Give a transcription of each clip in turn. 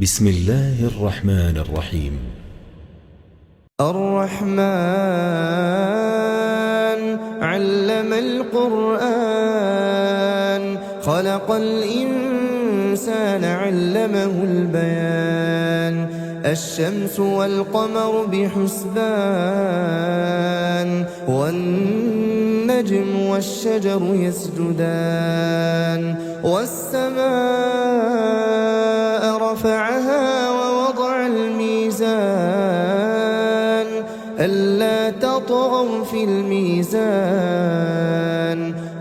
بسم الله الرحمن الرحيم. الرحمن علم القرآن خلق الإنسان علمه البيان الشمس والقمر بحسبان والنجم والشجر يسجدان والسماء رفعها ووضع الميزان ألا تطغوا في الميزان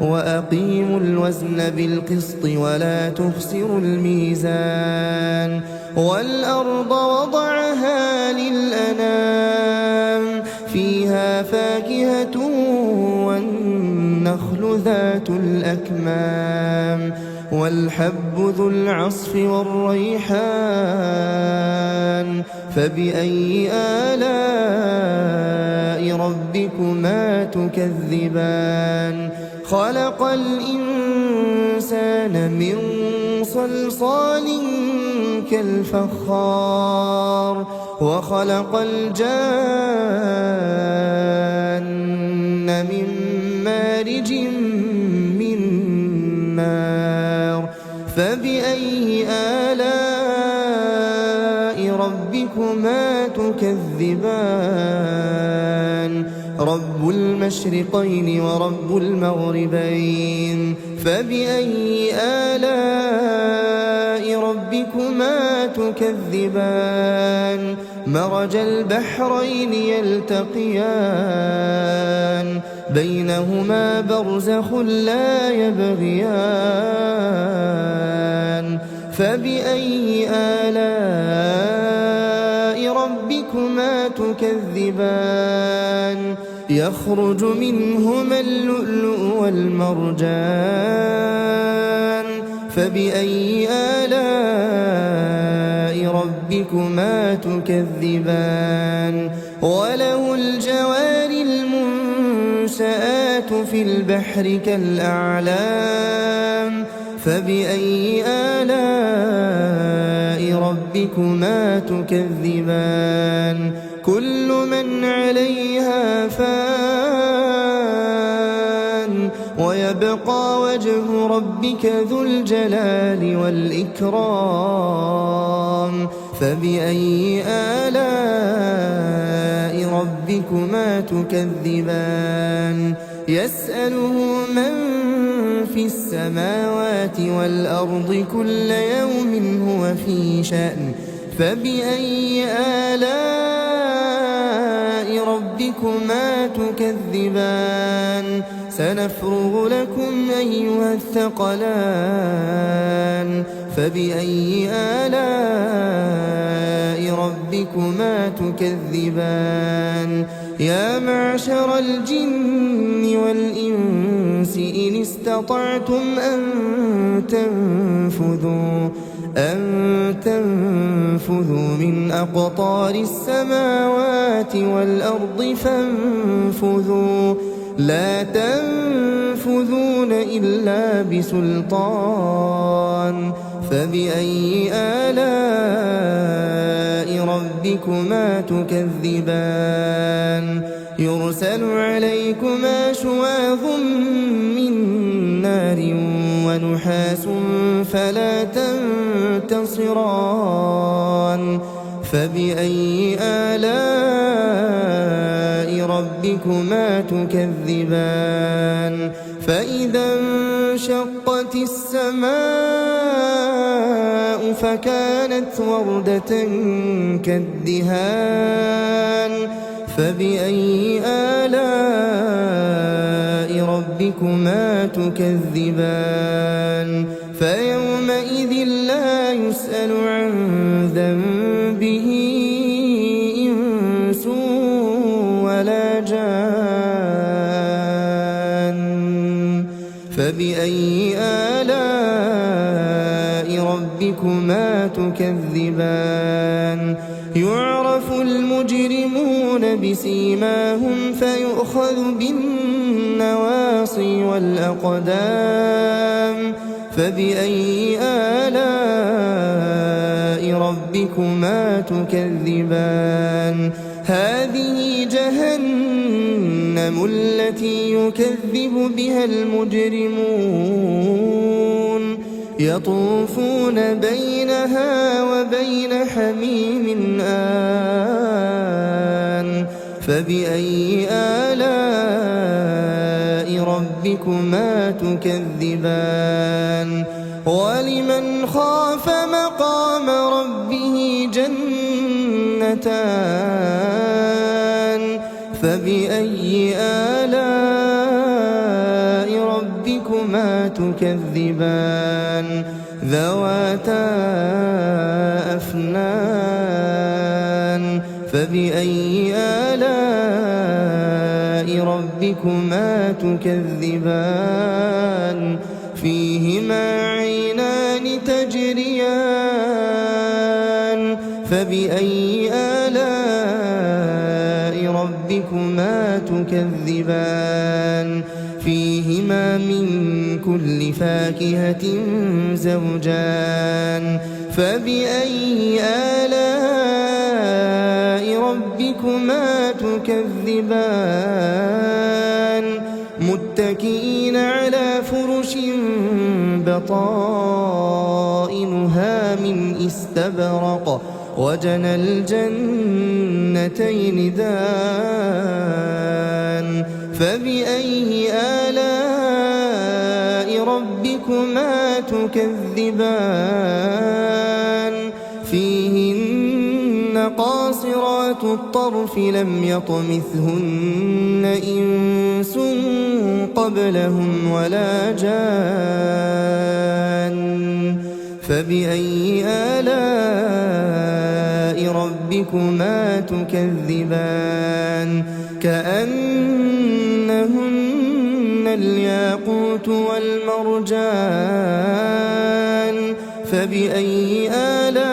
وأقيموا الوزن بالقسط ولا تخسروا الميزان والأرض وضعها للأنام فيها فاكهة والنخل ذات الأكمام والحب ذو العصف والريحان فبأي آلاء ربكما تكذبان خلق الإنسان من صلصال كالفخار وخلق الجان من مارج من نار فبأي آلاء ربكما تكذبان رب المشرقين ورب المغربين فبأي آلاء ربكما تكذبان مرج البحرين يلتقيان بينهما برزخ لا يبغيان فبأي آلاء ربكما تكذبان يخرج منهما اللؤلؤ والمرجان فبأي آلاء ربكما تكذبان وله الجوار المنشآت في البحر كالأعلام فبأي آلاء ربكما تكذبان كل من عليها فان ويبقى وجه ربك ذو الجلال والإكرام فبأي آلاء ربكما تكذبان يسأله من في السماوات والأرض كل يوم هو في شأن فبأي آلاء ربكما تكذبان سنفرغ لكم أيها الثقلان فبأي آلاء ربكما تكذبان يا معشر الجن والإنس إن استطعتم أن تنفذوا من أقطار السماوات والأرض فانفذوا لا تنفذون إلا بسلطان فبأي آلاء ربكما تكذبان يرسل عليكما شواظ من نار ونحاس فلا تنتصران فبأي آلاء ربكما تكذبان فإذا انشقت السماء فكانت وردة كالدهان فبأي آلاء ربكما تكذبان فيومئذ لا يسأل عن ذنبه إنس ولا جان فبأي آلاء ربكما تكذبان يعرف المجرمون بسيماهم فيؤخذ بالنواصي والأقدام فبأي آلاء ربكما تكذبان هذه جهنم التي يكذب بها المجرمون يطوفون بينها وبين حميم آن فبأي آلاء ربكما تكذبان ولمن خاف مقام ربه جنتان فبأي آلاء ربكما تكذبان ذواتا أفنان فبأي آلاء ربكما تكذبان فيهما عينان تجريان فبأي آلاء ربكما تكذبان فيهما من كل فاكهة زوجان فبأي آلاء ربكما تكذبان متكئين على فرش بطائنها من استبرق وجنى الجنتين دان فبأي آلاء ربكما تكذبان فيهن قاصرات الطرف لم يطمثهن إنس قبلهم ولا جان فبأي آلاء ربكما تكذبان كأنهن الياقوت والمرجان فبأي آلاء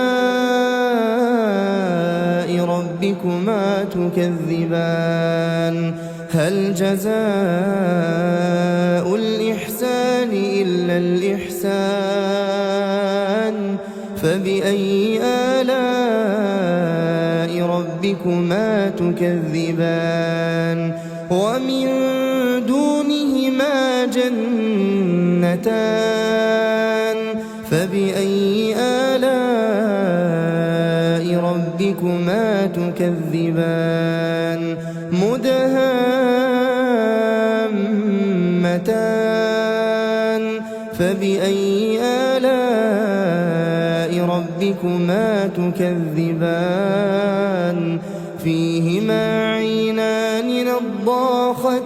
ربكما تكذبان هل جزاء الإحسان إلا الإحسان فبأي آلاء ربكما تكذبان ومن دونهما جنتان فبأي آلاء ربكما تكذبان مدهامتان فبأي آلاء ربكما تكذبان فيهما عينان نضاختان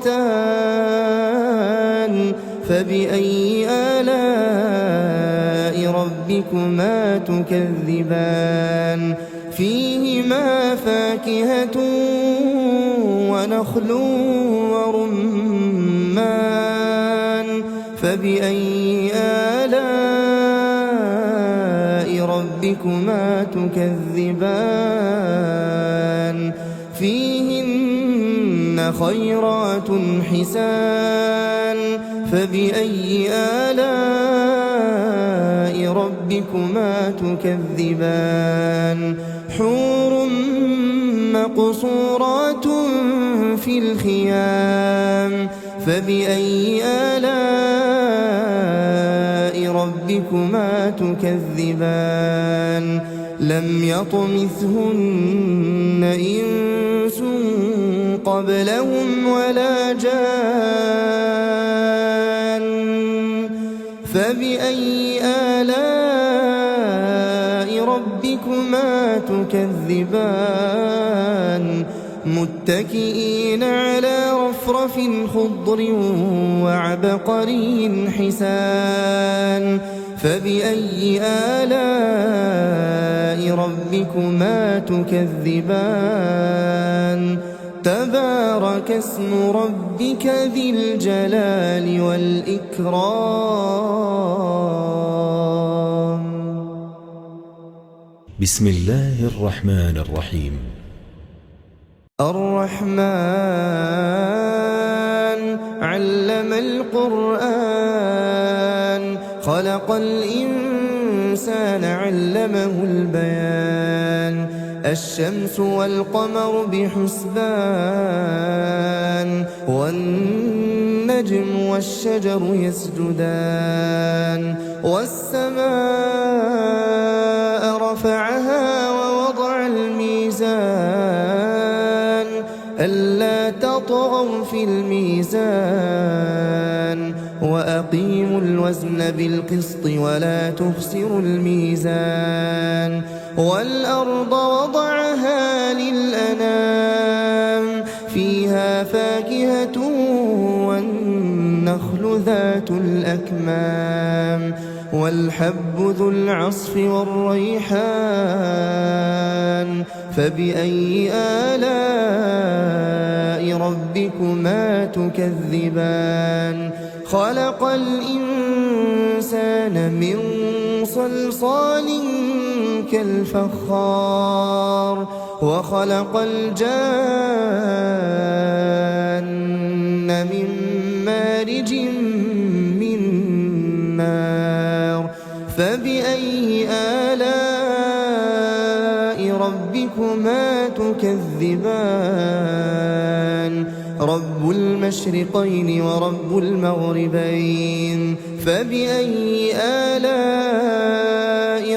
فبأي آلاء ربكما تكذبان فيهما فاكهة ونخل ورمان فبأي آلاء ربكما تكذبان فيهن خيرات حسان فبأي آلاء ربكما تكذبان حور مقصورات في الخيام فبأي آلاء ربكما تكذبان لم يطمثهن إنس قبلهم ولا جان فبأي آلاء ربكما تكذبان متكئين على رفرف خضر وعبقري حسان فبأي آلاء ربكما تكذبان تبارك اسم ربك ذي الجلال والإكرام. بسم الله الرحمن الرحيم. الرحمن علم القرآن خلق الإنسان الإنسان علمه البيان الشمس والقمر بحسبان والنجم والشجر يسجدان والسماء رفعها ووضع الميزان ألا تطغوا في الميزان وأقيموا الوزن بالقسط ولا تخسروا الميزان والأرض وضعها للأنام فيها فاكهة والنخل ذات الأكمام والحب ذو العصف والريحان فبأي آلاء ربكما تكذبان خلق الإنسان من صلصال كالفخار وخلق الجان من مارج من نار فبأي آلاء ربكما تكذبان رب المشرقين ورب المغربين فبأي آلاء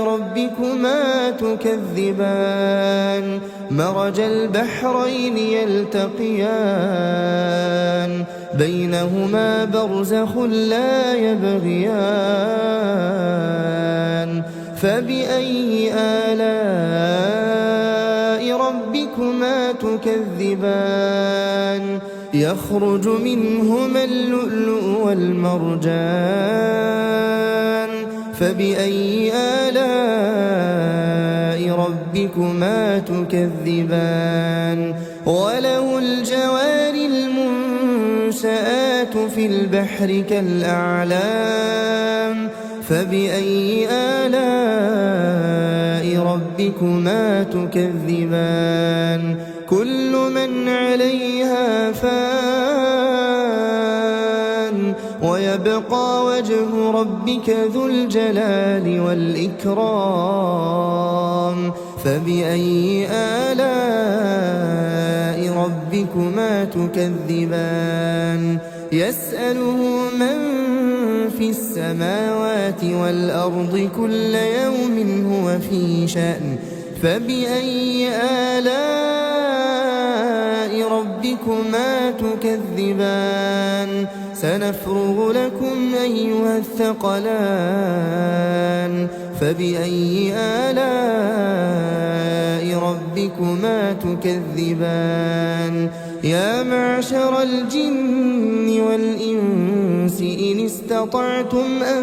ربكما تكذبان مرج البحرين يلتقيان بينهما برزخ لا يبغيان فبأي آلاء ربكما تكذبان يخرج منهما اللؤلؤ والمرجان فبأي آلاء ربكما تكذبان وله الجوار المنشآت في البحر كالأعلام فبأي آلاء ربكما تكذبان كل من عليها فان ويبقى وجه ربك ذو الجلال والإكرام فبأي آلاء ربكما تكذبان يسأله من في السماوات والأرض كل يوم هو في شأن فبأي آلاء ربكما تكذبان سنفرغ لكم أيها الثقلان فبأي آلاء ربكما تكذبان يا معشر الجن والإنس إن استطعتم أن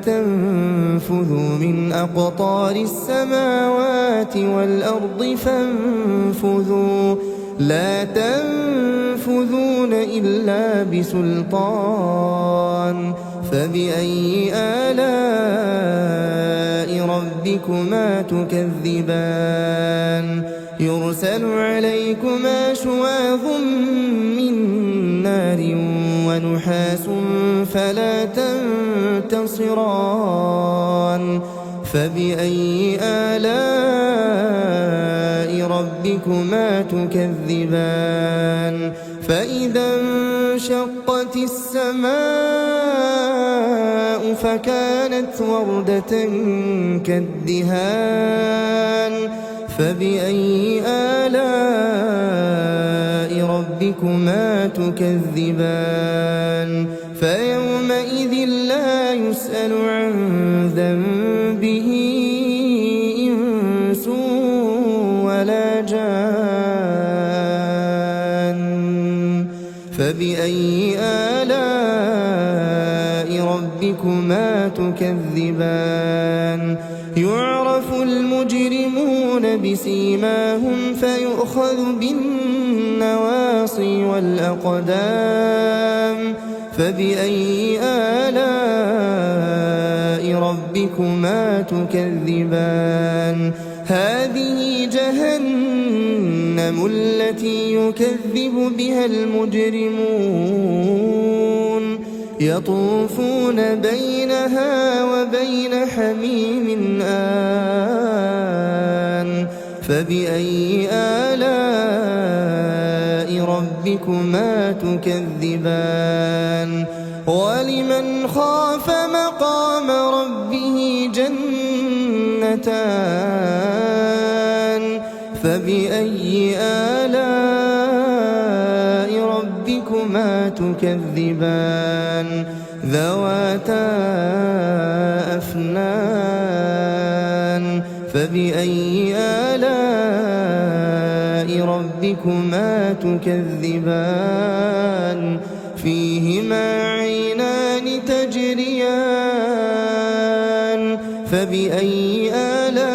تنفذوا من أقطار السماوات والأرض فانفذوا لا تنفذون إلا بسلطان فبأي آلاء ربكما تكذبان يرسل عليكما شواظ من نار ونحاس فلا تنتصران فبأي آلاء ربكما تكذبان فإذا انشقت السماء فكانت وردة كالدهان فبأي آلاء ربكما تكذبان فيومئذ لا يسأل عن ذنبه إنس ولا جان فبأي آلاء ربكما تكذبان يعرف المجرمون بسيماهم فيؤخذ بالنواصي والأقدام فبأي آلاء ربكما تكذبان هذه جهنم التي يكذب بها المجرمون يطوفون بينها وبين حميم آن فبأي آلاء ربكما تكذبان ولمن خاف مقام ربه جنتان فبأي آلاء ربكما تكذبان ذواتا أفنان فبأي آلاء ربكما تكذبان فيهما عينان تجريان فبأي آلاء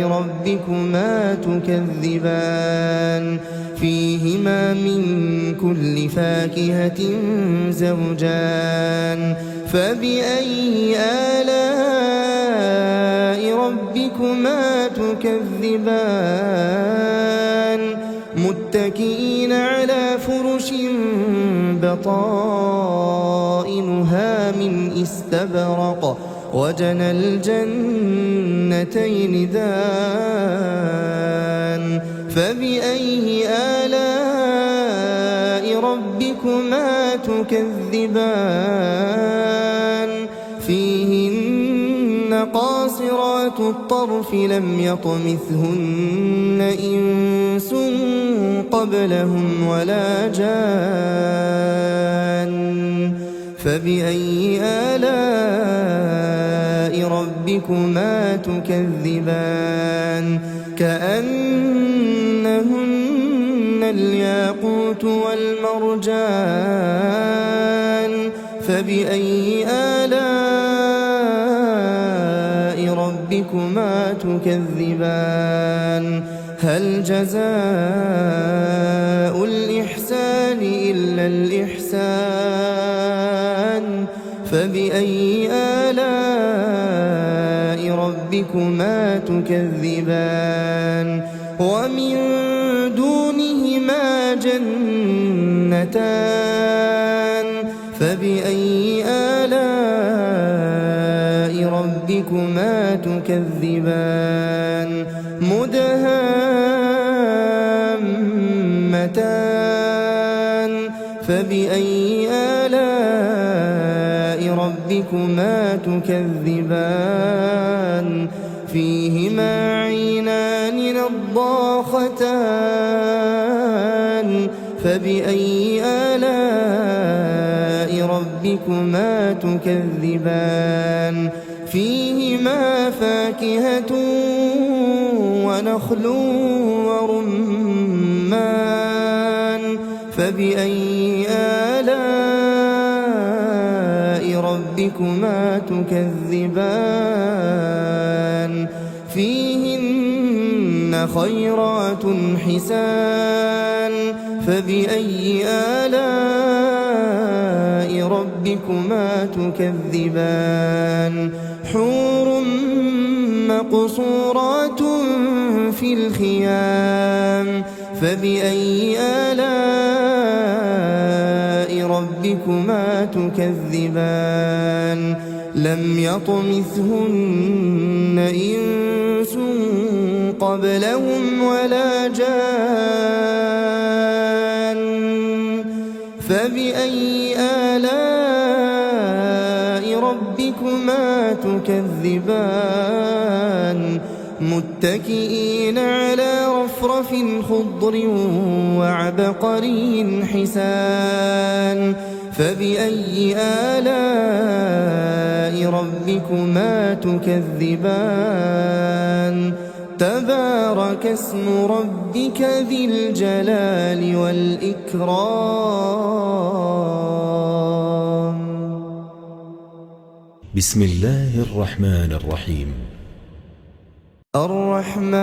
ربكما تكذبان فيهما من كل فاكهة زوجان فبأي آلاء ربكما تكذبان متكئين على فرش بطائنها من استبرق وجنى الجنتين دان فبأي آلاء ربكما تكذبان فيهن قاصرات الطرف لم يطمثهن إنس قبلهم ولا جان فبأي آلاء ربكما تكذبان كأنهن الياقوت والمرجان فبأي آلاء ربكما تكذبان هل جزاء الإحسان إلا الإحسان فبأي آلاء ربكما تكذبان ومن دونهما جنتان فبأي آلاء ربكما تكذبان مدهامتان فبأي آلاء ربكما تكذبان فيهما عينان نضاختان فبأي آلاء ربكما تكذبان فيهما فاكهة ونخل ورمان فبأي آلاء ربكما تكذبان فيهن خيرات حسان فبأي آلاء ربكما تكذبان حور مقصورات في الخيام فبأي آلاء ربكما تكذبان لم يطمثهن إنس قبلهم ولا جان فبأي آلاء ربكما تكذبان متكئين على رفرف خضر وعبقري حسان فبأي آلاء ربكما تكذبان تبارك اسم ربك ذي الجلال والإكرام بسم الله الرحمن الرحيم الرحمن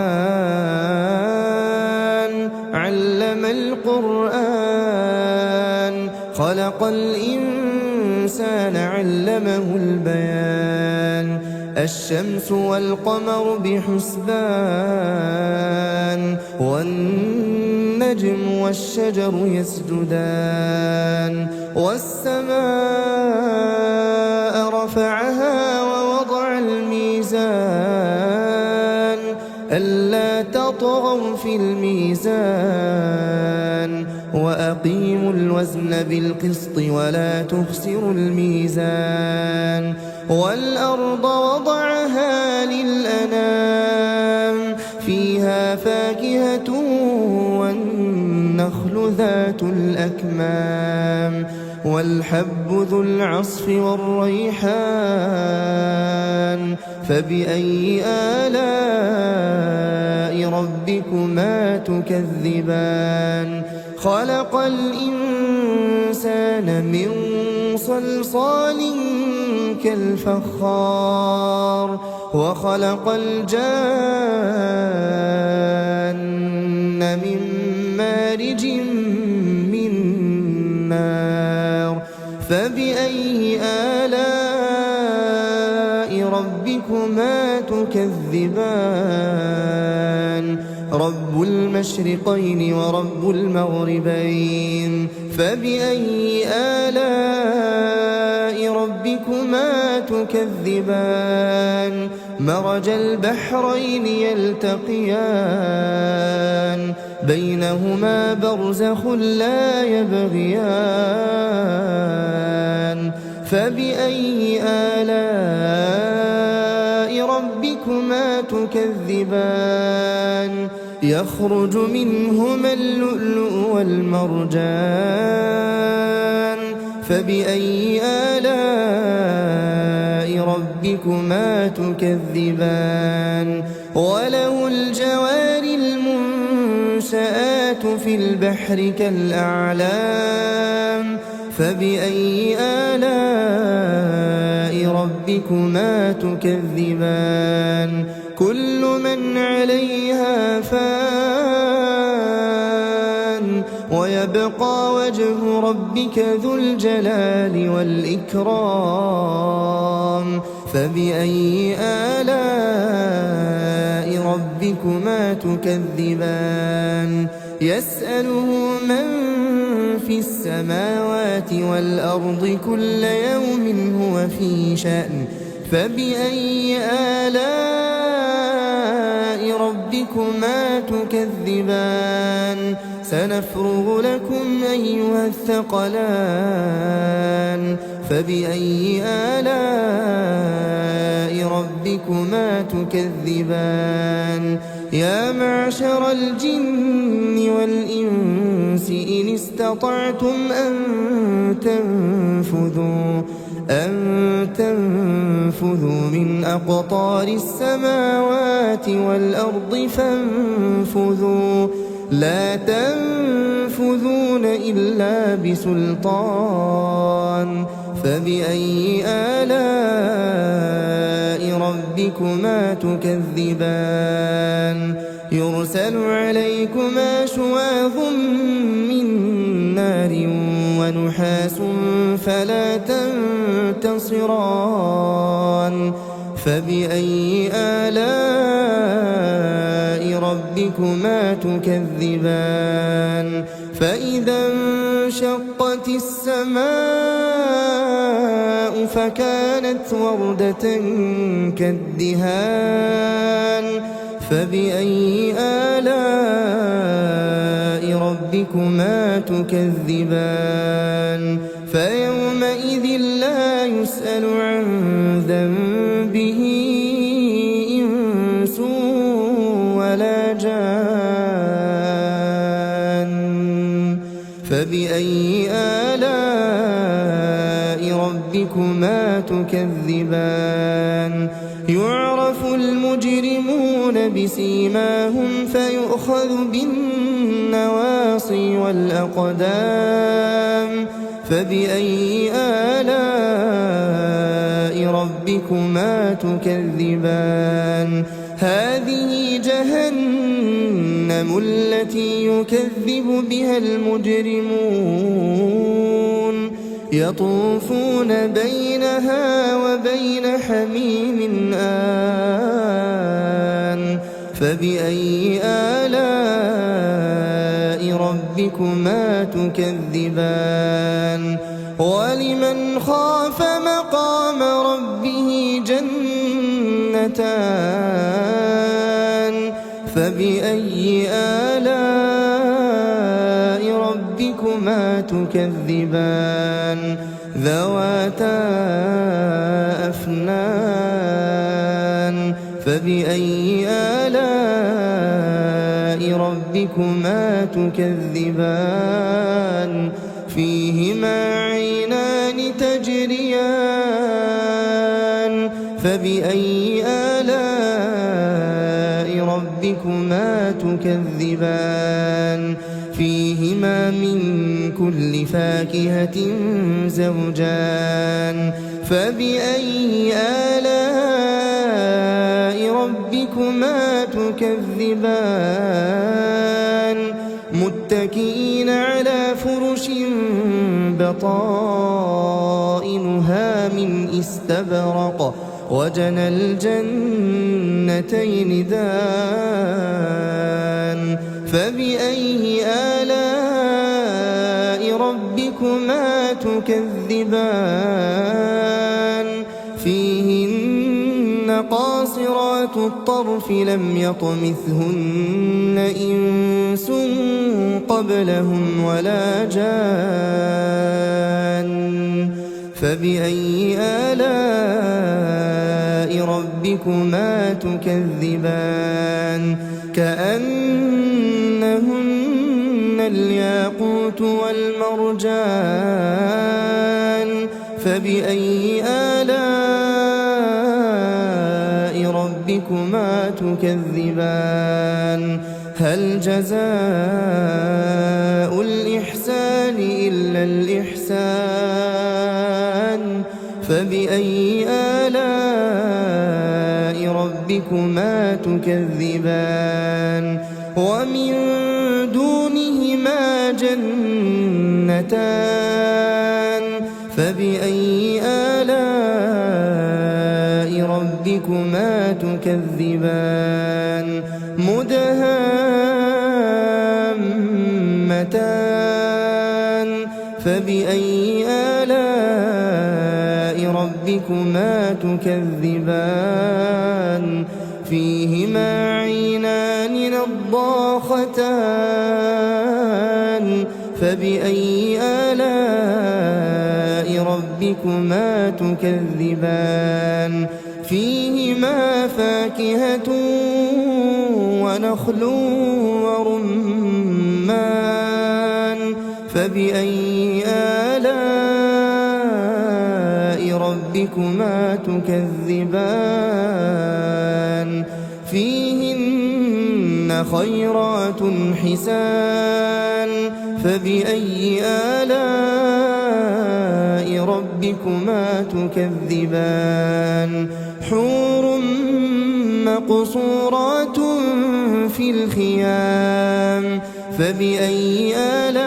علم القرآن خلق الإنسان علمه البيان الشمس والقمر بحسبان والنجم والشجر يسجدان والسماء رفعها ووضع الميزان ألا تطغوا في الميزان وأقيموا الوزن بالقسط ولا تخسروا الميزان والأرض وضعها للأنام فيها فاكهة والنخل ذات الأكمام والحب ذو العصف والريحان فبأي آلاء ربكما تكذبان خلق الإنسان من صلصال كالفخار وخلق الجان من مارج من نار فبأي آلاء ربكما تكذبان رب المشرقين ورب المغربين فبأي آلاء ربكما تكذبان مرج البحرين يلتقيان بينهما برزخ لا يبغيان فبأي آلاء ربكما تكذبان يخرج منهما اللؤلؤ والمرجان فبأي آلاء ربكما تكذبان وله الجوار المنشآت في البحر كالأعلام فبأي آلاء ربكما تكذبان كل من عليها فان ويبقى وجه ربك ذو الجلال والإكرام فبأي آلاء ربكما تكذبان يسأله من في السماوات والأرض كل يوم هو في شأن فبأي آلاء ربكما تكذبان سنفرغ لكم أيها الثقلان فبأي آلاء ربكما تكذبان يا معشر الجن والإنس إن استطعتم أن تنفذوا من أقطار السماوات والأرض فانفذوا لا تنفذون إلا بسلطان فبأي آلاء ربكما تكذبان يرسل عليكما شواظ من نار ونحاس فلا تنتصران فبأي آلاء ربكما تكذبان فإذا انشقت السماء فكانت وردة كالدهان فبأي آلاء ربكما تكذبان فيومئذ لا يسأل عن ذنبه إنس ولا جان فبأي آلاء ربكما تكذبان يعرف المجرمون بسيماهم فيؤخذ بالنواصي والأقدام فبأي آلاء ربكما تكذبان هذه جهنم التي يكذب بها المجرمون يطوفون بينها وبين حميم آن فبأي آلاء ربكما تكذبان ولمن خاف مقام ربه جنتان فبأي آلاء ربكما تكذبان ذواتا أفنان فبأي آلاء ربكما تكذبان فيهما عينان تجريان فبأي آلاء ربكما تكذبان فيهما من كل فاكهة زوجان فبأي آلاء ربكما تكذبان متكئين على فرش بطائنها من استبرق وجنى الجنتين دان فبأي آلاء ربكما تكذبان فيهن قاصرات الطرف لم يطمثهن إنس قبلهم ولا جان فبأي آلاء ربكما تكذبان كأنهن الياقوت والمرجان فبأي آلاء ربكما تكذبان هل جزاء الإحسان إلا الإحسان فبأي آلاء ربكما تكذبان ومن دونهما جنتان فبأي آلاء ربكما تكذبان مدهامتان فبأي آلاء ربكما تكذبان فيهما عينان نضاختان فبأي آلاء ربكما تكذبان فيهما فاكهة ونخل ورمان فبأي آلاء ربكما تكذبان فيهن خيرات حسان فبأي آلاء ربكما تكذبان حور مقصورات في الخيام فبأي آلاء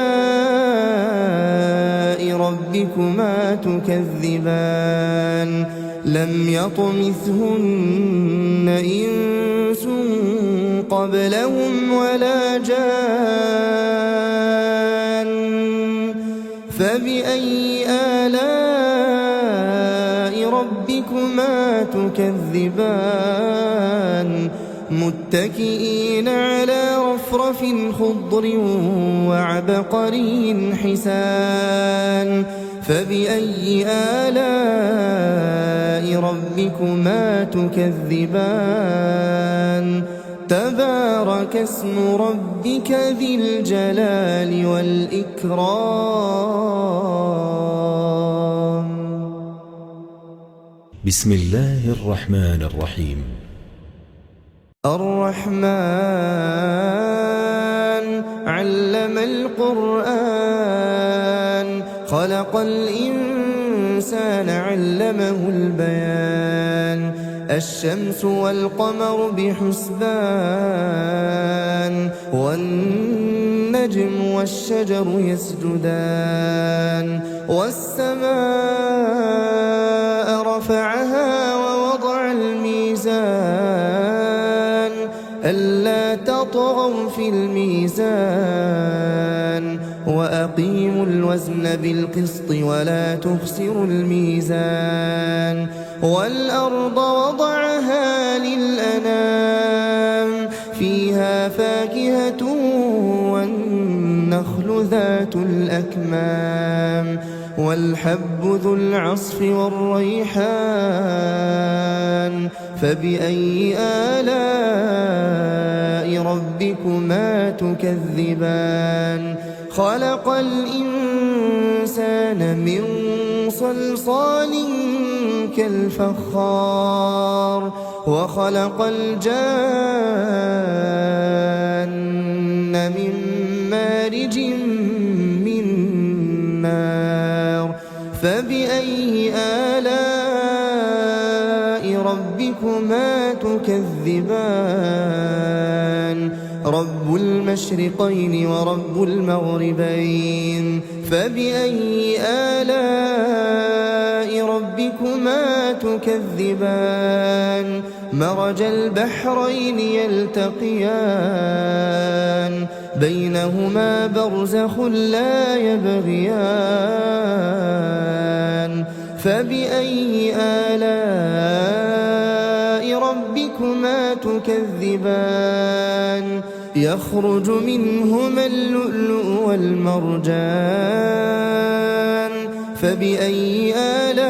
ربكما تكذبان لم يطمثهن إنس قبلهم ولا جان فبأي آلاء ربكما تكذبان متكئين على رفرف خضر وعبقري حسان فبأي آلاء ربكما تكذبان تبارك اسم ربك ذي الجلال والإكرام. بسم الله الرحمن الرحيم. الرحمن علم القرآن خلق الإنسان علمه البيان الشمس والقمر بحسبان والنجم والشجر يسجدان والسماء رفعها ووضع الميزان ألا تطغوا في الميزان وأقيموا الوزن بالقسط ولا تخسروا الميزان والأرض وضعها للأنام فيها فاكهة والنخل ذات الأكمام والحب ذو العصف والريحان فبأي آلاء ربكما تكذبان خلق الإنسان من صلصال كالفخار وخلق الجان من مارج من نار فبأي آلاء ربكما تكذبان رب المشرقين ورب المغربين فبأي آلاء ربكما تكذبان مرج البحرين يلتقيان بينهما برزخ لا يبغيان فبأي آلاء ربكما تكذبان يخرج منهما اللؤلؤ والمرجان فبأي آلاء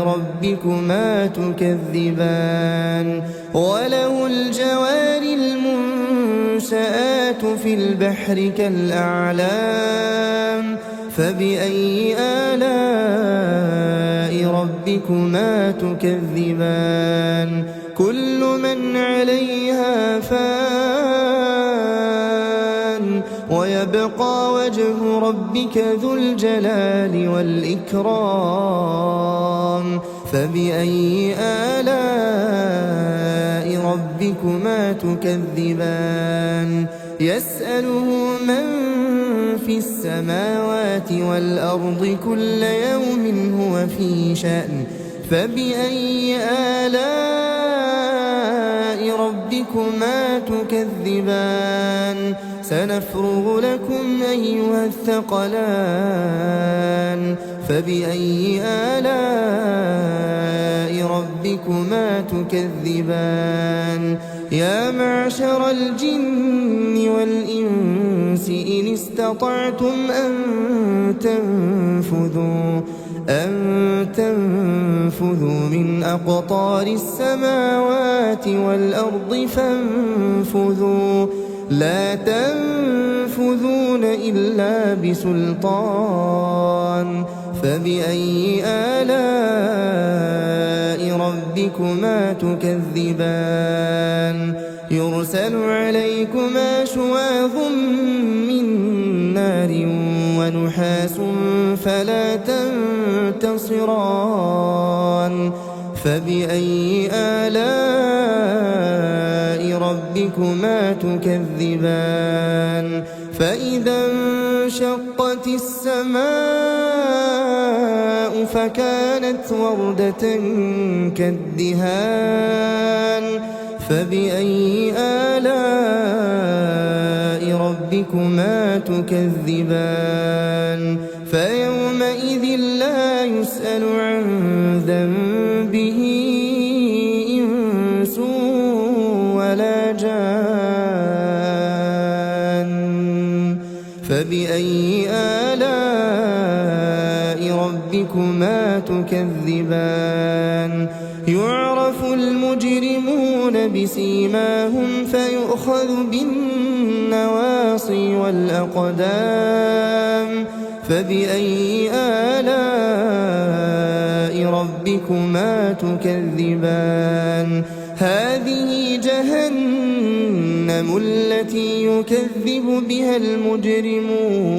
ربكما تكذبان وله الجوار المنشآت في البحر كالأعلام فبأي آلاء ربكما تكذبان كل من عليها فان ويبقى وجه ربك ذو الجلال والإكرام فبأي آلاء ربكما تكذبان يسأله من في السماوات والأرض كل يوم هو في شأن فبأي آلاء ربكما تكذبان سنفرغ لكم أيها الثقلان فبأي آلاء ربكما تكذبان يا معشر الجن والإنس إن استطعتم أن تنفذوا من أقطار السماوات والأرض فانفذوا لا تنفذون إلا بسلطان فبأي آلاء ربكما تكذبان يرسل عليكما شواظ من نار ونحاس فلا تنتصران فبأي آلاء ربكما تكذبان فإذا انشقت السماء فكانت وردة كالدهان فبأي آلاء ربكما تكذبان فيومئذ لا يسأل عن ذنبه إنس ولا جان فبأي آلاء ربكما تكذبان يعرف المجرمون بسيماهم فيؤخذ بالنواصي والأقدام فبأي آلاء ربكما تكذبان هذه جهنم التي يكذب بها المجرمون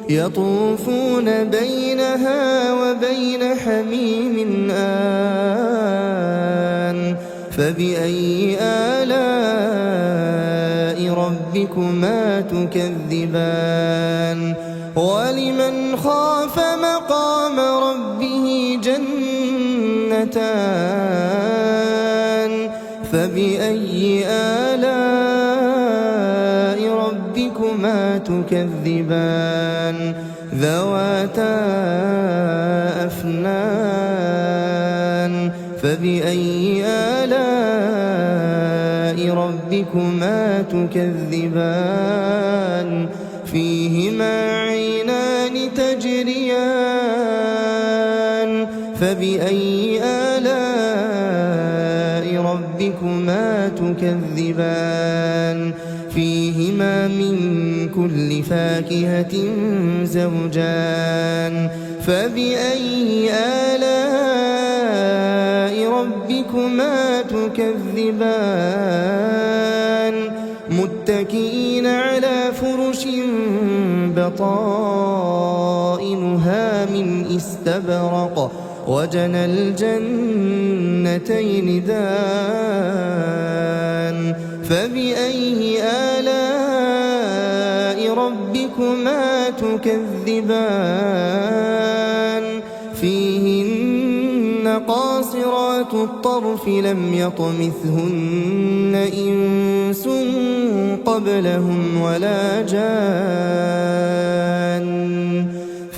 يطوفون بينها وبين حميم آن فبأي آلاء ربكما تكذبان ولمن خاف مقام ربه جنتان فبأي آلاء ربكما ربكما تكذبان ذواتا أفنان فبأي آلاء ربكما تكذبان فيهما عينان تجريان فبأي آلاء ربكما تكذبان فيهما من كل فاكهة زوجان فبأي آلاء ربكما تكذبان متكئين على فرش بطائنها من استبرق وجنى الجنتين دان فبأي آلاء ربكما تكذبان فيهن قاصرات الطرف لم يطمثهن إنس قبلهم ولا جان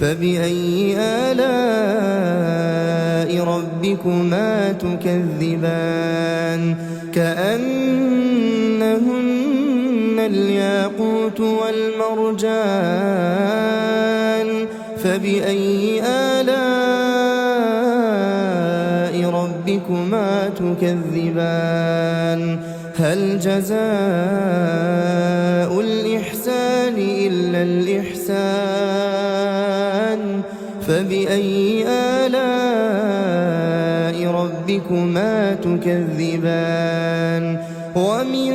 فبأي آلاء ربكما تكذبان كأنهن الياقوت والمرجان فبأي آلاء ربكما تكذبان هل جزاء الإحسان إلا الإحسان فبأي آلاء ربكما تكذبان ومن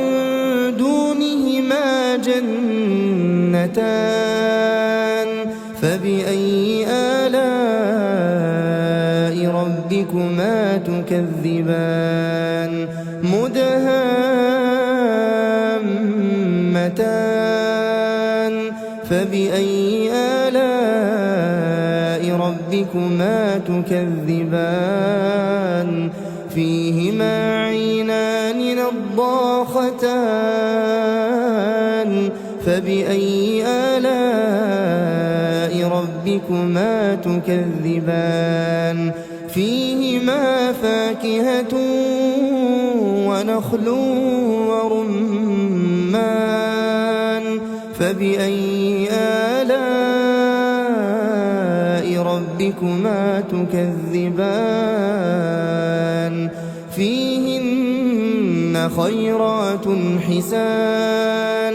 دونهما جنتان فبأي آلاء ربكما تكذبان مدهامتان فبأي آلاء ربكما تكذبان فيهما عينان نضاختان فبأي آلاء ربكما تكذبان فيهما فاكهة ونخل ورمان فبأي آلاء ربكما تكذبان فيهن خيرات حسان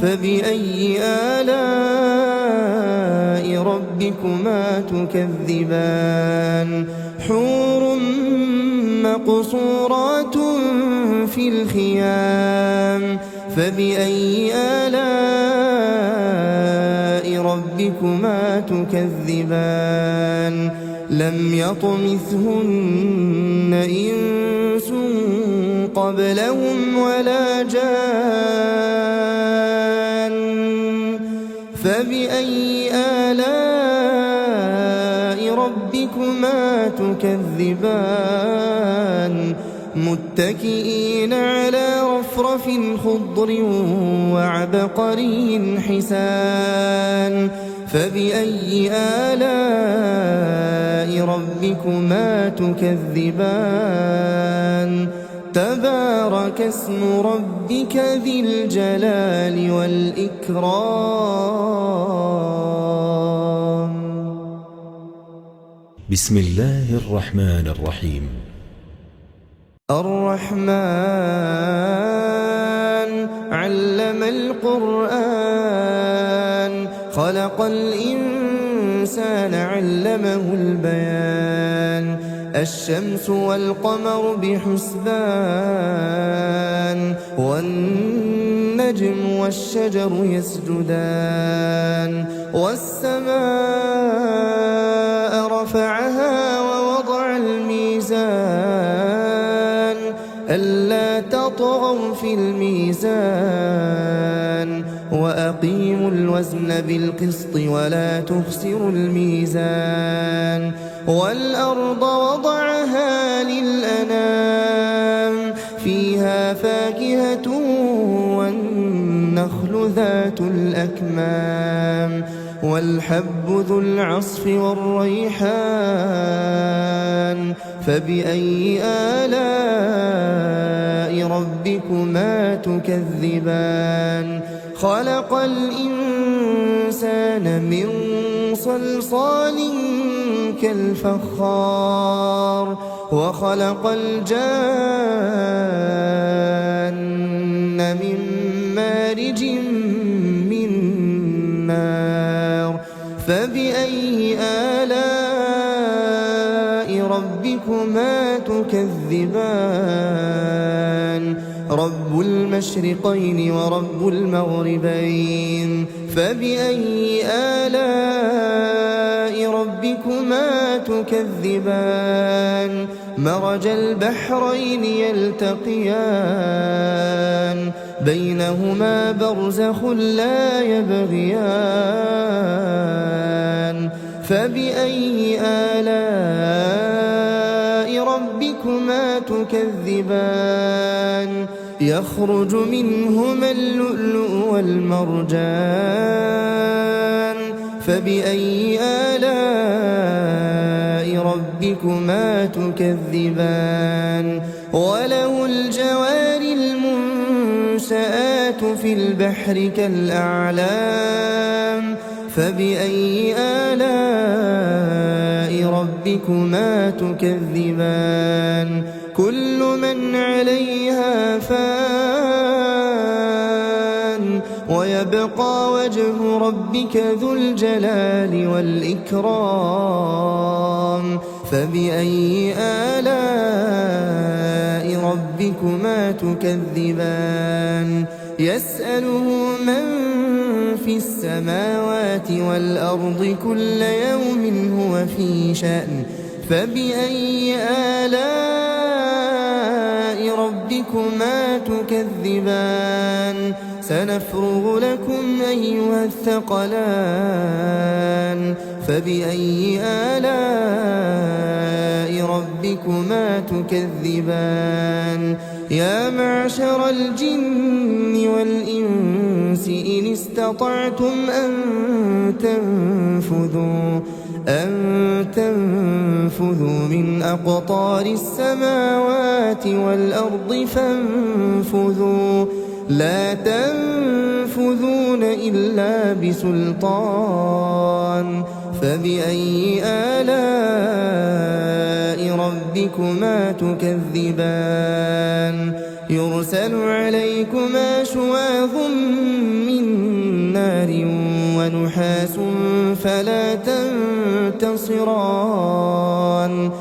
فبأي آلاء ربكما تكذبان حور مقصورات في الخيام فبأي آلاء ربكما تكذبان لم يطمثهن إنس قبلهم ولا جان فبأي آلاء ربكما تكذبان متكئين على رفرف خضر وعبقري حسان فبأي آلاء ربكما تكذبان تبارك اسم ربك ذي الجلال والإكرام بسم الله الرحمن الرحيم الرحمن علم القرآن خلق الإنسان علمه البيان الشمس والقمر بحسبان والنجم والشجر يسجدان والسماء رفعها ووضع الميزان ألا تطغوا في الميزان وأقيموا الوزن بالقسط ولا تخسروا الميزان والأرض وضعها للأنام فيها فاكهة والنخل والنخل ذات الأكمام والحب ذو العصف والريحان فبأي آلاء ربكما تكذبان خلق الإنسان من صلصال كالفخار وخلق الجان من مارج من نار فبأي آلاء ربكما تكذبان رب المشرقين ورب المغربين فبأي آلاء ربكما تكذبان مرج البحرين يلتقيان بينهما برزخ لا يبغيان فبأي آلاء ربكما تكذبان يخرج منهما اللؤلؤ والمرجان فبأي آلاء ربكما تكذبان وله الجوار المنشآت في البحر كالأعلام فبأي آلاء ربكما تكذبان كل من عليها فان ويبقى وجه ربك ذو الجلال والإكرام فبأي آلاء ربكما تكذبان يسأله من في السماوات والأرض كل يوم هو في شأن فبأي آلاء ربكما تكذبان سنفرغ لكم أيها الثقلان فبأي آلاء ربكما تكذبان يا معشر الجن والإنس إن استطعتم أن تنفذوا من أقطار السماوات والأرض فانفذوا لا تنفذون إلا بسلطان فبأي آلاء ربكما تكذبان يرسل عليكما شواظ من نار ونحاس فلا تنتصران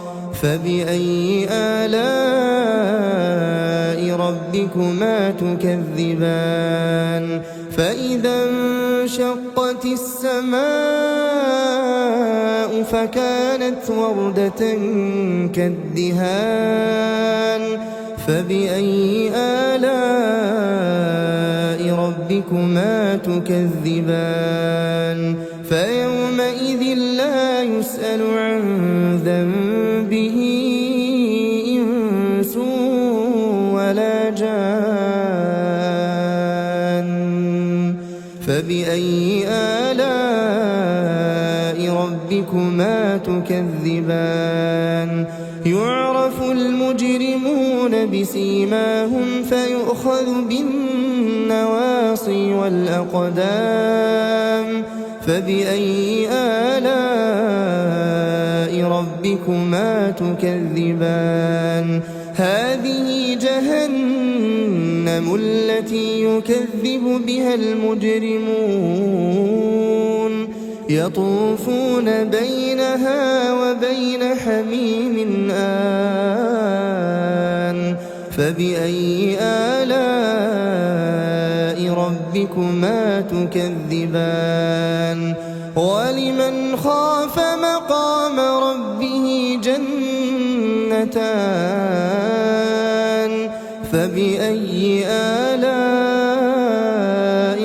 فبأي آلاء ربكما تكذبان فإذا انشقت السماء فكانت وردة كالدهان فبأي آلاء ربكما تكذبان فيومئذ لا يسأل عن ذنبه إنس ولا جان فبأي آلاء ربكما تكذبان يعرف المجرمون بسيماهم فيؤخذ بالنواصي والأقدام فبأي آلاء ربكما تكذبان هذه جهنم التي يكذب بها المجرمون يطوفون بينها وبين حميم آن فبأي آلاء ربكما تكذبان ولمن خاف مقام ربه جنتان فبأي آلاء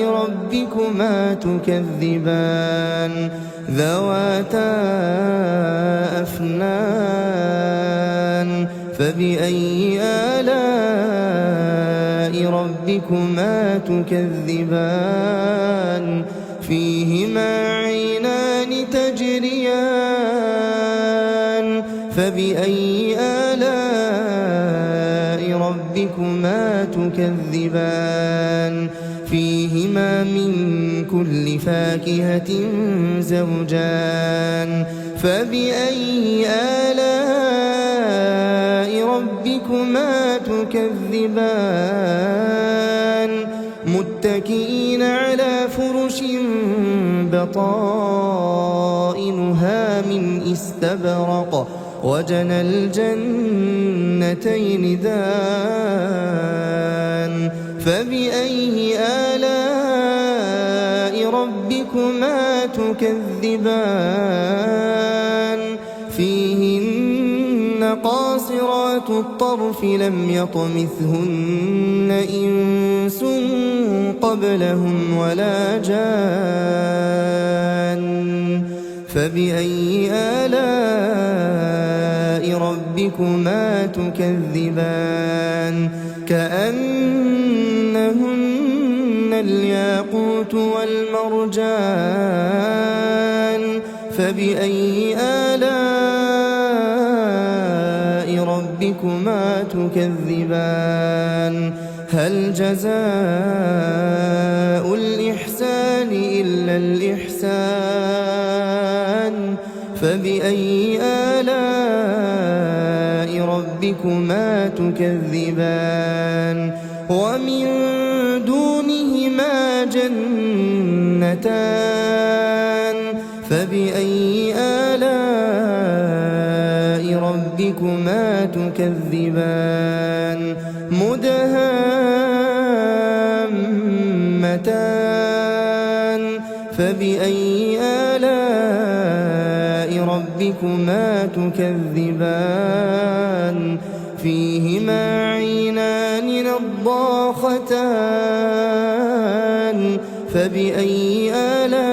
ربكما تكذبان ذواتا أفنان فبأي آلاء ربكما تكذبان فيهما عينان تجريان فبأي آلاء ربكما تكذبان فيهما من كل فاكهة زوجان فبأي آلاء ربكما تكذبان متكئين على فرش بطائنها من استبرق وجنى الجنتين دان فبأي آلاء ربكما تكذبان فيهن قاصرات الطرف لم يطمثهن إنس قبلهم ولا جان فبأي آلاء ربكما تكذبان كأنهن الياقوت والمرجان فبأي آلاء ربكما تكذبان هل جزاء الإحسان إلا الإحسان فبأي آلاء ربكما تكذبان ومن دونهما جنتان فبأي آلاء ربكما تكذبان مدهامتان فبأي آلاء ربكما تكذبان فيهما عينان نضاختان فبأي آلاء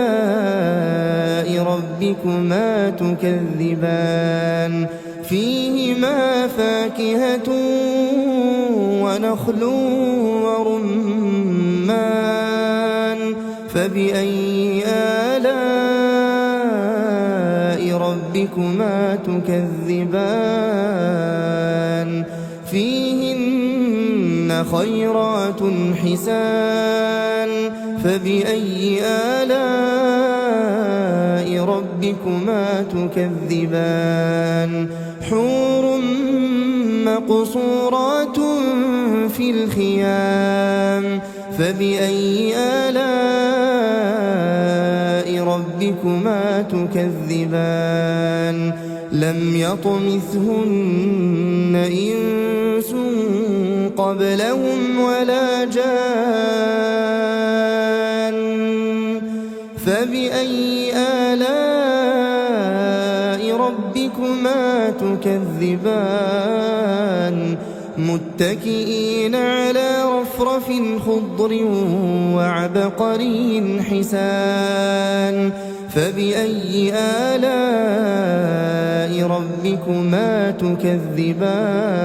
ربكما تكذبان فيهما فاكهة ونخل ورمان فبأي آلاء ربكما تكذبان فيهن خيرات حسان فبأي آلاء ربكما تكذبان حور مقصورات في الخيام فبأي آلاء ربكما تكذبان لم يطمثهن إنس قبلهم ولا جان فبأي آلاء ربكما تكذبان متكئين على رفرف خضر وعبقري حسان فبأي آلاء ربكما تكذبان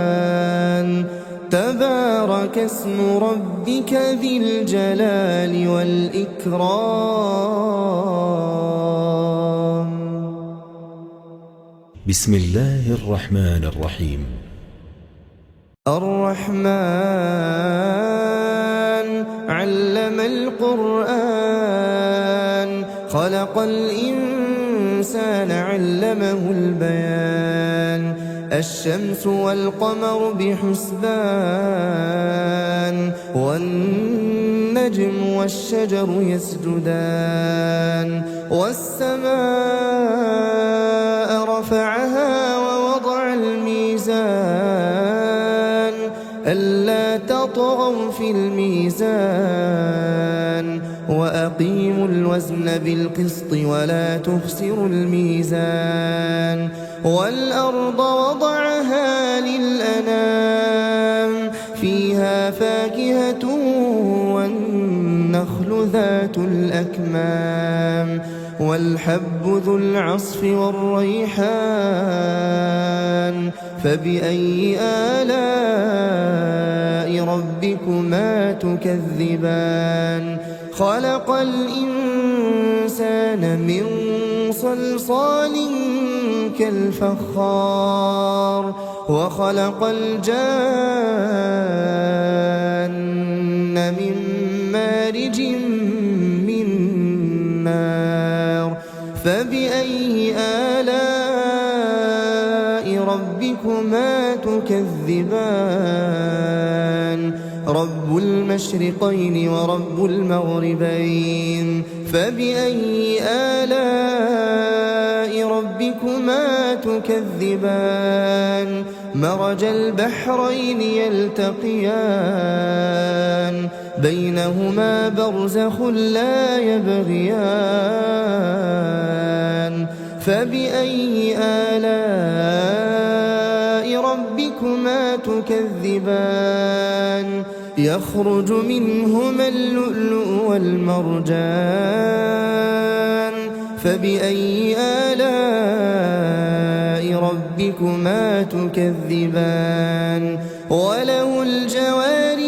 تبارك اسم ربك ذي الجلال والإكرام بسم الله الرحمن الرحيم الرحمن علم القرآن خلق الإنسان علمه البيان الشمس والقمر بحسبان والنجم والشجر يسجدان والسماء رفعها ووضع الميزان ألا تطغوا في الميزان وأقيموا الوزن بالقسط ولا تخسروا الميزان والأرض وضعها للأنام فيها فاكهة والنخل ذات الأكمام والحب ذو العصف والريحان فبأي آلاء ربكما تكذبان خلق الإنسان من صلصال كالفخار وخلق الجان من مارج من نار فبأي آلاء ربكما تكذبان رب المشرقين ورب المغربين فبأي آلاء ربكما تكذبان مرج البحرين يلتقيان بينهما برزخ لا يبغيان فبأي آلاء ربكما تكذبان يخرج منهما اللؤلؤ والمرجان فبأي آلاء ربكما تكذبان وله الجوار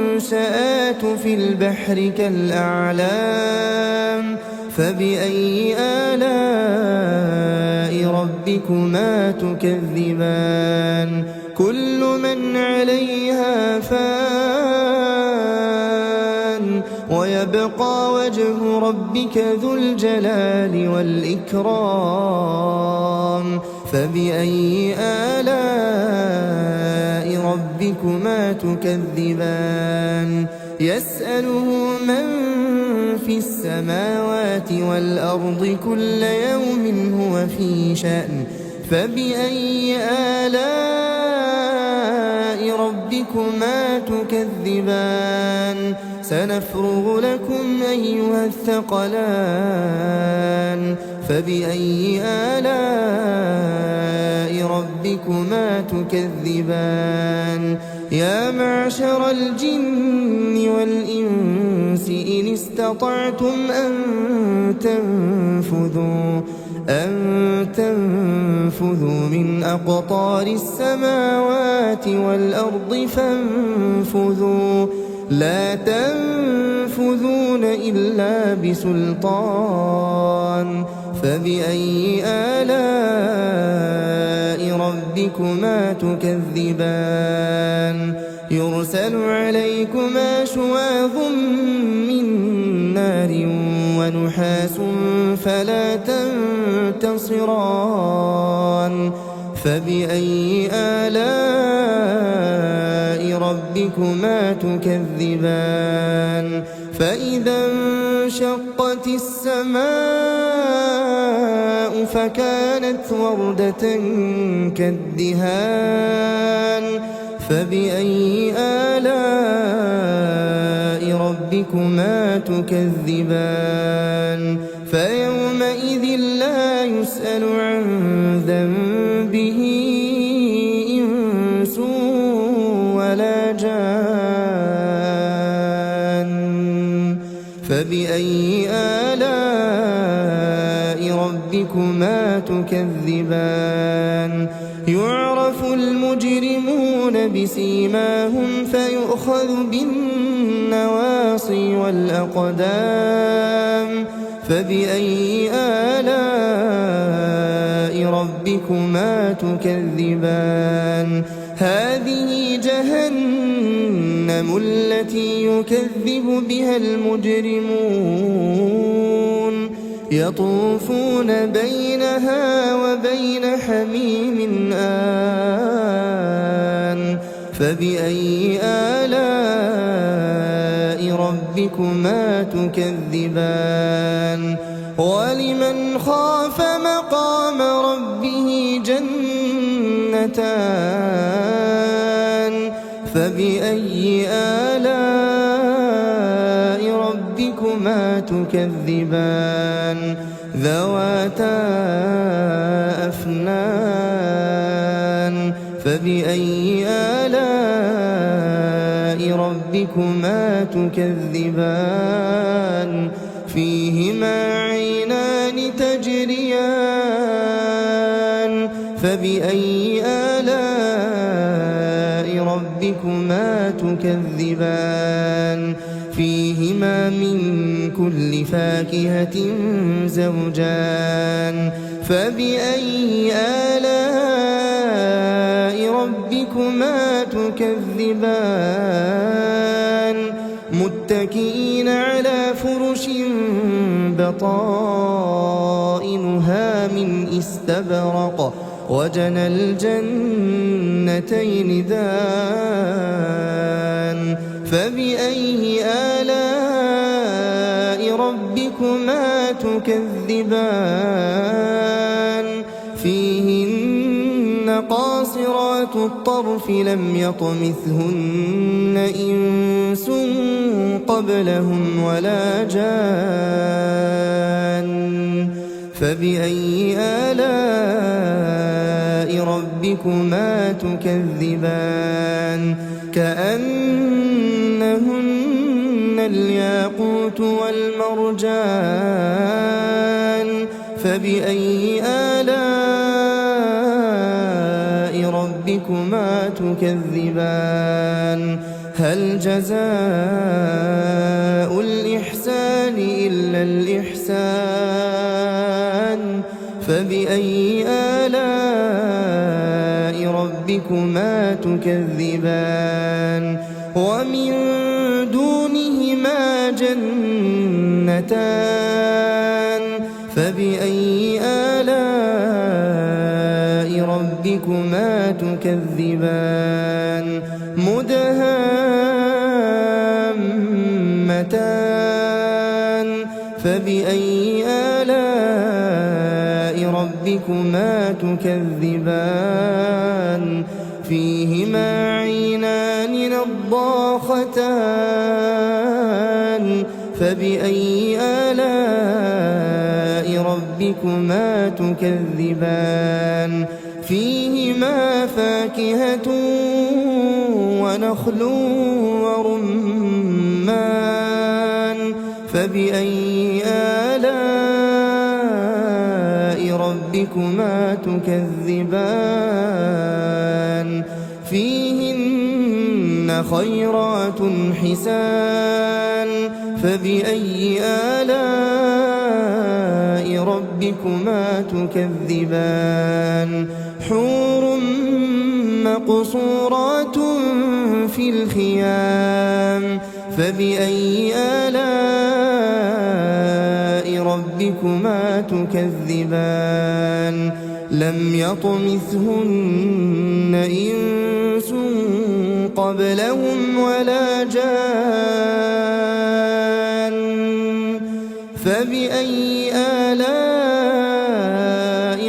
المنشآت في البحر كالأعلام فبأي آلاء ربكما تكذبان كل من عليها فان ويبقى وجه ربك ذو الجلال والإكرام فبأي آلاء ربكما تكذبان يسأله من في السماوات والأرض كل يوم هو في شأن فبأي آلاء ربكما تكذبان سنفرغ لكم أيها الثقلان فبأي آلاء ربكما تكذبان يا معشر الجن والإنس إن استطعتم أن تنفذوا من أقطار السماوات والأرض فانفذوا لا تنفذون إلا بسلطان فبأي آلاء ربكما تكذبان يرسل عليكما شواظ من نار ونحاس فلا تنتصران فبأي آلاء ربكما تكذبان فإذا انشقت السماء فكانت وردة كالدهان فبأي آلاء ربكما تكذبان فيومئذ لا يسأل عن ذنبه إنس ولا جان فبأي آلاء ربكما تكذبان يعرف المجرمون بسيماهم فيؤخذ بالنواصي والأقدام فبأي آلاء ربكما تكذبان هذه جهنم التي يكذب بها المجرمون يطوفون بينها وبين حميم آن فبأي آلاء ربكما تكذبان ولمن خاف مقام ربه جنتان فبأي آلاء ربكما تكذبان ذواتا أفنان فبأي آلاء ربكما تكذبان فيهما عينان تجريان فبأي آلاء ربكما تكذبان فيهما من كل فاكهة زوجان فبأي آلاء ربكما تكذبان متكئين على فرش بطائنها من استبرق وجنى الجنتين دان فبأي آلاء ربكما تكذبان فيهن قاصرات الطرف لم يطمثهن إنس قبلهم ولا جان فبأي آلاء ربكما تكذبان كأنهن الياقوت والمرجان فبأي آلاء ربكما تكذبان هل جزاء الإحسان إلا الإحسان فبأي آلاء ربكما تكذبان ومن دونهما جنتان فبأي آلاء ربكما تكذبان مدهامتان فبأي آلاء ربكما تكذبان فيهما عينان نضاختان فبأي آلاء ربكما تكذبان فيهما فاكهة ونخل ورمان فبأي آلاء ربكما تكذبان فيهن خيرات حسان فبأي آلاء ربكما تكذبان حور مقصورات في الخيام فبأي آلاء ربكما تكذبان لم يطمثهن إنس قبلهم ولا جان فبأي آلاء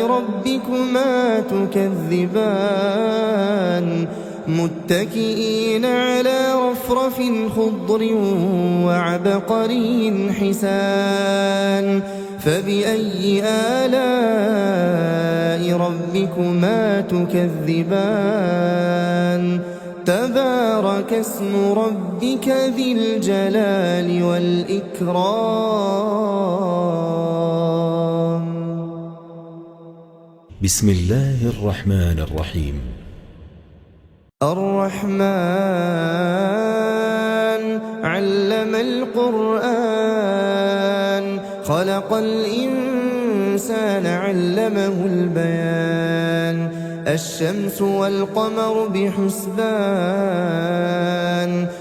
ربكما تكذبان متكئين على رفرف خضر وعبقري حسان فبأي آلاء ربكما تكذبان تبارك اسم ربك ذي الجلال والإكرام بسم الله الرحمن الرحيم الرحمن علم القرآن خلق الإنسان علمه البيان الشمس والقمر بحسبان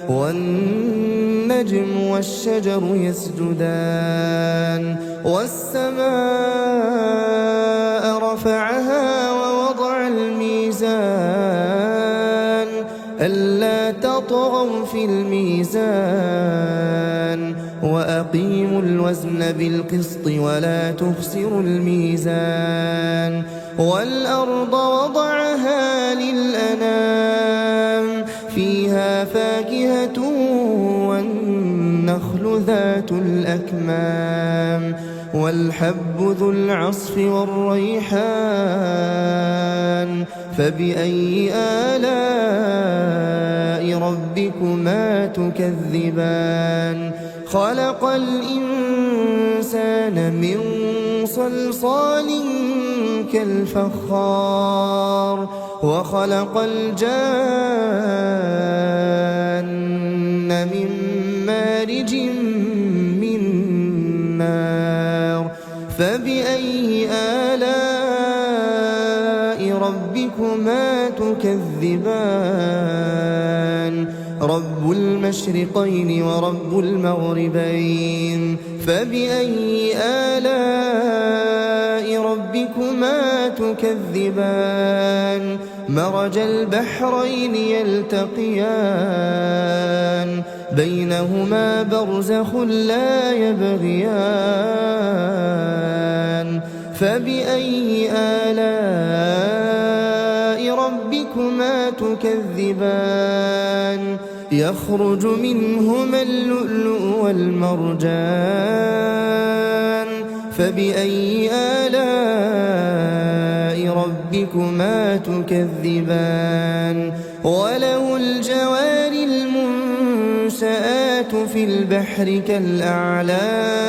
والنجم والشجر يسجدان والسماء رفعها ووضع الميزان ألا تطغوا في الميزان وأقيموا الوزن بالقسط ولا تخسروا الميزان والأرض وضعها للأنام فيها فاكهة والنخل ذات الأكمام والحب ذو العصف والريحان فبأي آلاء ربكما تكذبان خلق الإنسان الإنسان من صلصال كالفخار وخلق الجان من مارج من نار فبأي آلاء ربكما تكذبان رب المشرقين ورب المغربين فبأي آلاء ربكما تكذبان مرج البحرين يلتقيان بينهما برزخ لا يبغيان فبأي آلاء ربكما تكذبان يخرج منهما اللؤلؤ والمرجان فبأي آلاء ربكما تكذبان وله الجوار المنشآت في البحر كالأعلام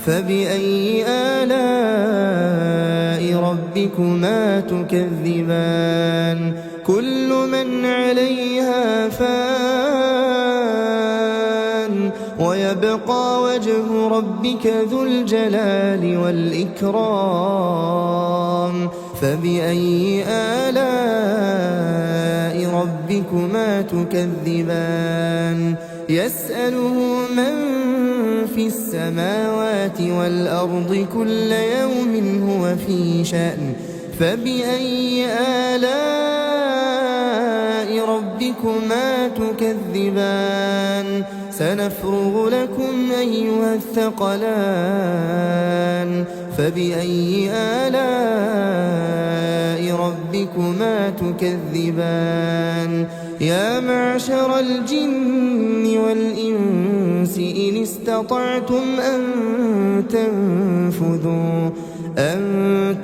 فبأي آلاء ربكما تكذبان كل من عليها فان ويبقى وجه ربك ذو الجلال والإكرام فبأي آلاء ربكما تكذبان يسأله من في السماوات والأرض كل يوم هو في شأن فبأي آلاء ربكما تكذبان سنفرغ لكم أيها الثقلان فبأي آلاء ربكما تكذبان يا معشر الجن والإنس إن استطعتم أن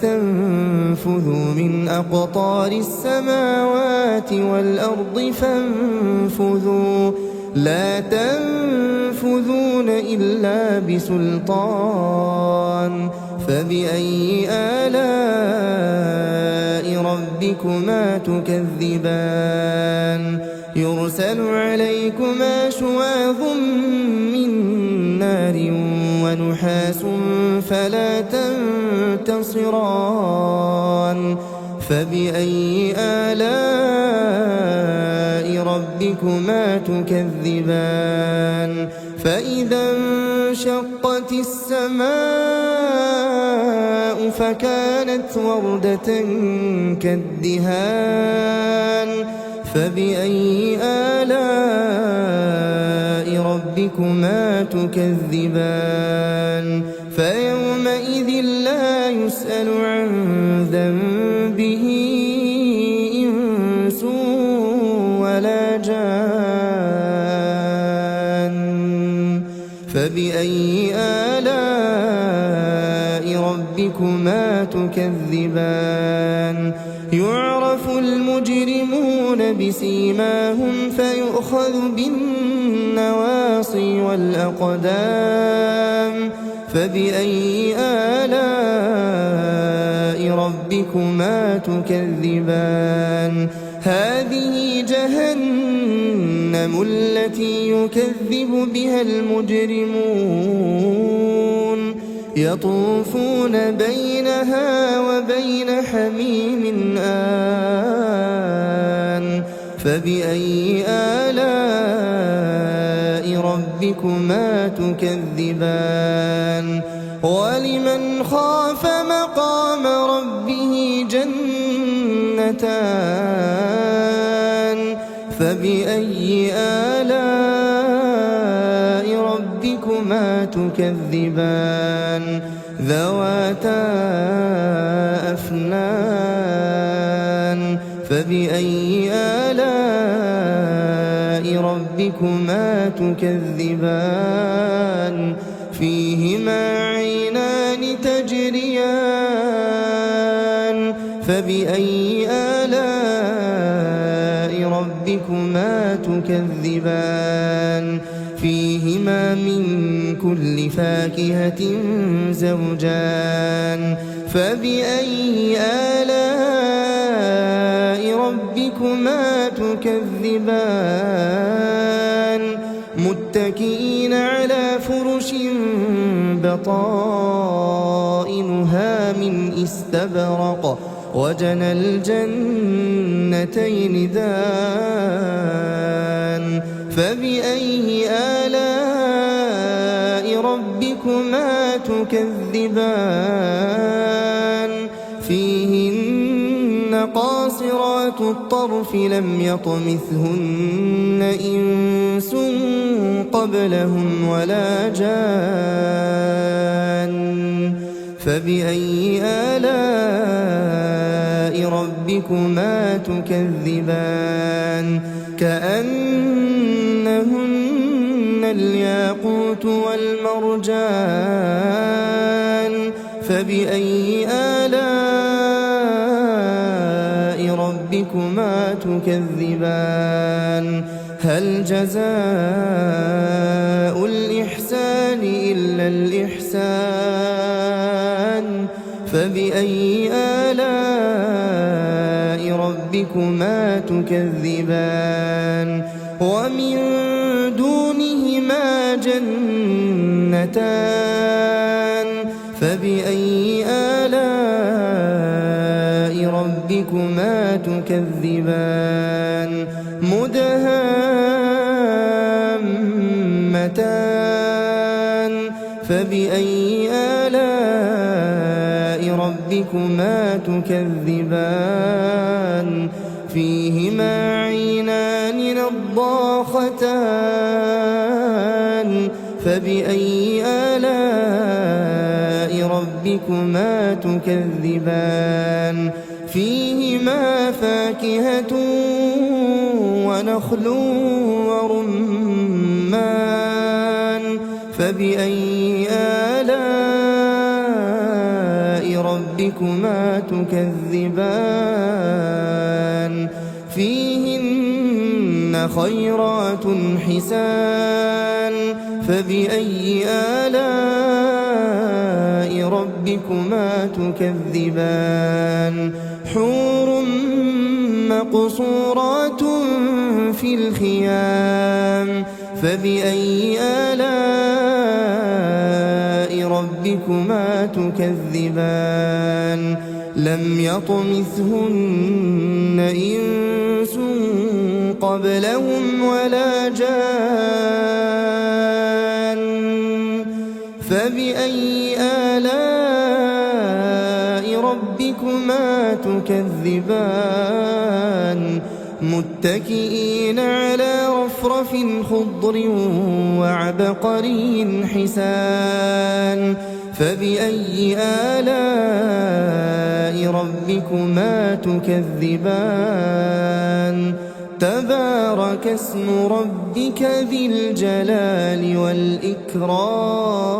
تنفذوا من أقطار السماوات والأرض فانفذوا لا تنفذون إلا بسلطان فبأي آلاء ربكما تكذبان يرسل عليكما شواظ من نار ونحاس فلا تنتصران فبأي آلاء ربكما تكذبان فإذا انشقت السماء فكانت وردة كالدهان فبأي آلاء ربكما تكذبان فيومئذ لا يسأل عن ذنبه إنس ولا جان فبأي آلاء ربكما تكذبان يعرف المجرمون بسيماهم فيؤخذ بالنواصي والأقدام فبأي آلاء ربكما تكذبان هذه جهنم التي يكذب بها المجرمون يطوفون بينها وبين حميم آن فبأي آلاء ربكما تكذبان ولمن خاف مقام ربه جنتان فبأي آلاء ربكما تكذبان ذواتا أفنان فبأي آلاء ربكما تكذبان فيهما عينان تجريان فبأي آلاء ربكما تكذبان فيهما فيهما من كل فاكهة زوجان فبأي آلاء ربكما تكذبان متكئين على فرش بطائنها من استبرق وجنى الجنتين دان فبأي آلاء ربكما تكذبان فيهن قاصرات الطرف لم يطمثهن إنس قبلهم ولا جان فبأي آلاء ربكما تكذبان كأنهن الياقوت والمرجان فبأي آلاء ربكما تكذبان هل جزاء الإحسان إلا الإحسان فبأي آلاء ربكما تكذبان ومن دونهما جنتان فبأي آلاء ربكما تكذبان مدهامتان فبأي آلاء ربكما تكذبان فيهما عينان نضاختان فبأي آلاء ربكما تكذبان فيهما فاكهة ونخل ورمان فبأي آلاء ربكما تكذبان فيهن خيرات حسان فبأي آلاء ربكما تكذبان حور مقصورات في الخيام فبأي آلاء ربكما تكذبان لم يطمثهن إنس قبلهم ولا جان فبأي آلاء ربكما تكذبان متكئين على رفرف خضر وعبقري حسان فبأي آلاء ربكما تكذبان تبارك اسم ربك ذي الجلال والإكرام